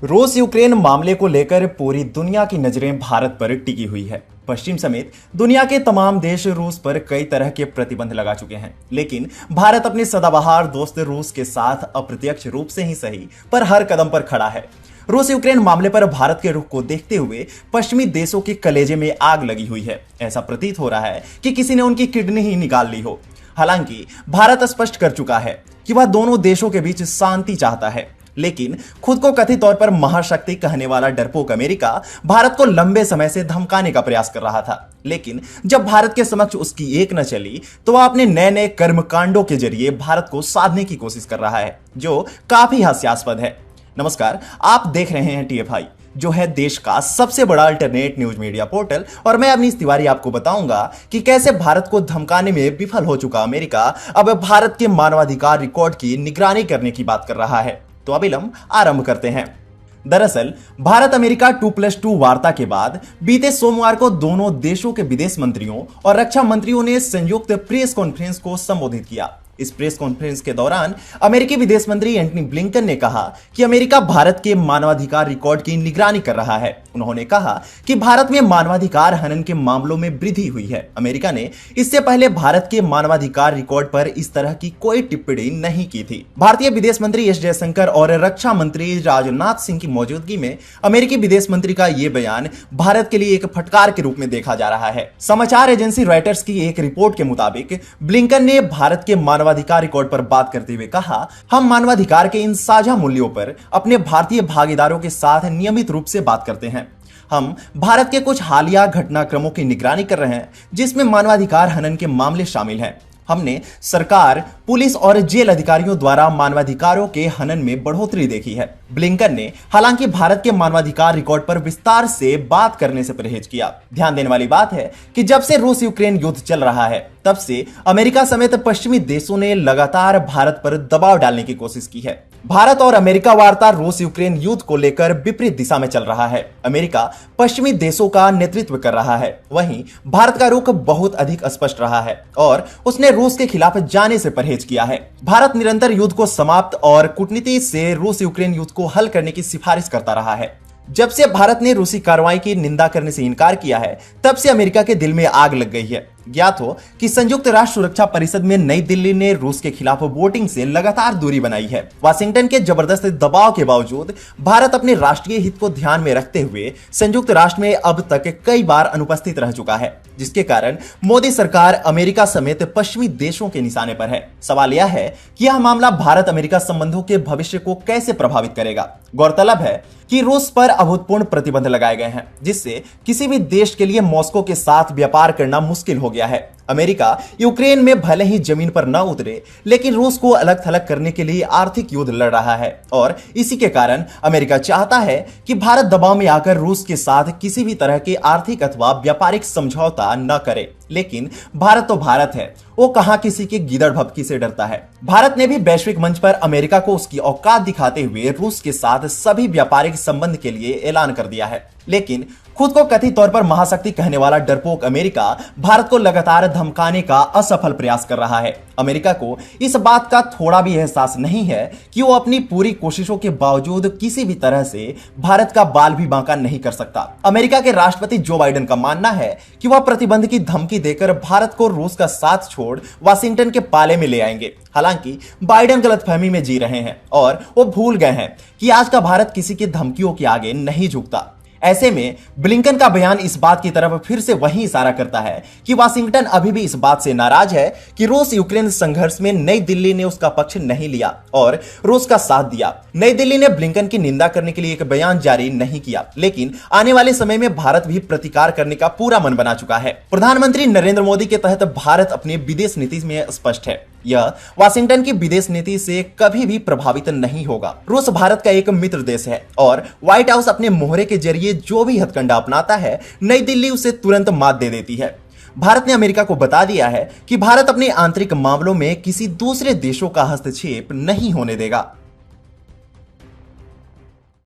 रूस यूक्रेन मामले को लेकर पूरी दुनिया की नजरें भारत पर टिकी हुई है। पश्चिम समेत दुनिया के तमाम देश रूस पर कई तरह के प्रतिबंध लगा चुके हैं, लेकिन भारत अपने सदाबहार दोस्त रूस के साथ अप्रत्यक्ष रूप से ही सही पर हर कदम पर खड़ा है। रूस यूक्रेन मामले पर भारत के रुख को देखते हुए पश्चिमी देशों के कलेजे में आग लगी हुई है। ऐसा प्रतीत हो रहा है कि किसी ने उनकी किडनी ही निकाल ली हो। हालांकि भारत स्पष्ट कर चुका है कि वह दोनों देशों के बीच शांति चाहता है, लेकिन खुद को कथित तौर पर महाशक्ति कहने वाला डरपोक अमेरिका भारत को लंबे समय से धमकाने का प्रयास कर रहा था। लेकिन जब भारत के समक्ष उसकी एक न चली तो वह अपने नए नए कर्मकांडों के जरिए भारत को साधने की कोशिश कर रहा है, जो काफी हास्यास्पद है। नमस्कार, आप देख रहे हैं TFI, जो है देश का सबसे बड़ा अल्टरनेट न्यूज मीडिया पोर्टल, और मैं अवनीश तिवारी आपको बताऊंगा कि कैसे भारत को धमकाने में विफल हो चुका अमेरिका अब भारत के मानवाधिकार रिकॉर्ड की निगरानी करने की बात कर रहा है। तो अविलंब आरंभ करते हैं। दरअसल भारत अमेरिका 2+2 वार्ता के बाद बीते सोमवार को दोनों देशों के विदेश मंत्रियों और रक्षा मंत्रियों ने संयुक्त प्रेस कॉन्फ्रेंस को संबोधित किया। इस प्रेस कॉन्फ्रेंस के दौरान अमेरिकी विदेश मंत्री एंटनी ब्लिंकन ने कहा कि अमेरिका भारत के मानवाधिकार रिकॉर्ड की निगरानी कर रहा है। उन्होंने कहा कि भारत में मानवाधिकार हनन के मामलों में वृद्धि हुई है। अमेरिका ने इससे पहले भारत के मानवाधिकार रिकॉर्ड पर इस तरह की कोई टिप्पणी नहीं की थी। भारतीय विदेश मंत्री एस जयशंकर और रक्षा मंत्री राजनाथ सिंह की मौजूदगी में अमेरिकी विदेश मंत्री का यह बयान भारत के लिए एक फटकार के रूप में देखा जा रहा है। समाचार एजेंसी रॉयटर्स की एक रिपोर्ट के मुताबिक ब्लिंकन ने भारत के मानवाधिकार रिकॉर्ड पर बात करते हुए कहा, हम मानवाधिकार के इन साझा मूल्यों पर अपने भारतीय भागीदारों के साथ नियमित रूप से बात करते हैं। हम भारत के कुछ हालिया घटनाक्रमों की निगरानी कर रहे हैं जिसमें मानवाधिकार हनन के मामले शामिल हैं। हमने सरकार, पुलिस और जेल अधिकारियों द्वारा मानवाधिकारों के हनन में बढ़ोतरी देखी है। ब्लिंकन ने हालांकि भारत के मानवाधिकार रिकॉर्ड पर विस्तार से बात करने से परहेज किया। ध्यान देने वाली बात है कि जब से रूस यूक्रेन युद्ध चल रहा है तब से अमेरिका समेत पश्चिमी देशों ने लगातार भारत पर दबाव डालने की कोशिश की है। भारत और अमेरिका वार्ता रूस यूक्रेन युद्ध को लेकर विपरीत दिशा में चल रहा है। अमेरिका पश्चिमी देशों का नेतृत्व कर रहा है, वहीं भारत का रुख बहुत अधिक स्पष्ट रहा है और उसने रूस के खिलाफ जाने से परहेज किया है। भारत निरंतर युद्ध को समाप्त और कूटनीति से रूस यूक्रेन युद्ध को हल करने की सिफारिश करता रहा है। जब से भारत ने रूसी कार्रवाई की निंदा करने से इनकार किया है, तब से अमेरिका के दिल में आग लग गई है। ज्ञात हो कि संयुक्त राष्ट्र सुरक्षा परिषद में नई दिल्ली ने रूस के खिलाफ वोटिंग से लगातार दूरी बनाई है। वाशिंगटन के जबरदस्त दबाव के बावजूद भारत अपने राष्ट्रीय हित को ध्यान में रखते हुए संयुक्त राष्ट्र में अब तक कई बार अनुपस्थित रह चुका है, जिसके कारण मोदी सरकार अमेरिका समेत पश्चिमी देशों के निशाने पर है। सवाल यह है कि यह मामला भारत अमेरिका संबंधों के भविष्य को कैसे प्रभावित करेगा। गौरतलब है कि रूस पर अभूतपूर्व प्रतिबंध लगाए गए हैं, जिससे किसी भी देश के लिए मॉस्को के साथ व्यापार करना मुश्किल हो गया है। अमेरिका यूक्रेन में भले ही जमीन पर न उतरे, लेकिन रूस को अलग थलग करने के लिए आर्थिक युद्ध लड़ रहा है और इसी के कारण अमेरिका चाहता है कि भारत दबाव में आकर रूस के साथ किसी भी तरह के आर्थिक अथवा व्यापारिक समझौता न करे। लेकिन भारत तो भारत है, वो कहां किसी के गीदड़ भभकी से डरता है। भारत ने भी वैश्विक मंच पर अमेरिका को उसकी औकात दिखाते हुए रूस के साथ सभी व्यापारिक संबंध के लिए ऐलान कर दिया है। लेकिन खुद को कथित तौर पर महाशक्ति कहने वाला डरपोक अमेरिका भारत को लगातार धमकाने का असफल प्रयास कर रहा है। अमेरिका को इस बात का थोड़ा भी एहसास नहीं है कि वो अपनी पूरी कोशिशों के बावजूद किसी भी तरह से भारत का बाल भी बांका नहीं कर सकता। अमेरिका के राष्ट्रपति जो बाइडेन का मानना है कि वह प्रतिबंध की धमकी देकर भारत को रूस का साथ छोड़ वाशिंगटन के पाले में ले आएंगे। हालांकि बाइडेन गलतफहमी में जी रहे हैं और वो भूल गए हैं कि आज का भारत किसी की धमकियों के आगे नहीं झुकता। ऐसे में ब्लिंकन का बयान इस बात की तरफ फिर से वही इशारा करता है कि वाशिंगटन अभी भी इस बात से नाराज है कि रूस यूक्रेन संघर्ष में नई दिल्ली ने उसका पक्ष नहीं लिया और रूस का साथ दिया। नई दिल्ली ने ब्लिंकन की निंदा करने के लिए एक बयान जारी नहीं किया, लेकिन आने वाले समय में भारत भी प्रतिकार करने का पूरा मन बना चुका है। प्रधानमंत्री नरेंद्र मोदी के तहत भारत अपनी विदेश नीति में स्पष्ट है। यह वाशिंगटन की विदेश नीति से कभी भी प्रभावित नहीं होगा। रूस भारत का एक मित्र देश है और व्हाइट हाउस अपने मोहरे के जरिए जो भी हथकंडा अपनाता है, नई दिल्ली उसे तुरंत मात दे देती है। भारत ने अमेरिका को बता दिया है कि भारत अपने आंतरिक मामलों में किसी दूसरे देशों का हस्तक्षेप नहीं होने देगा।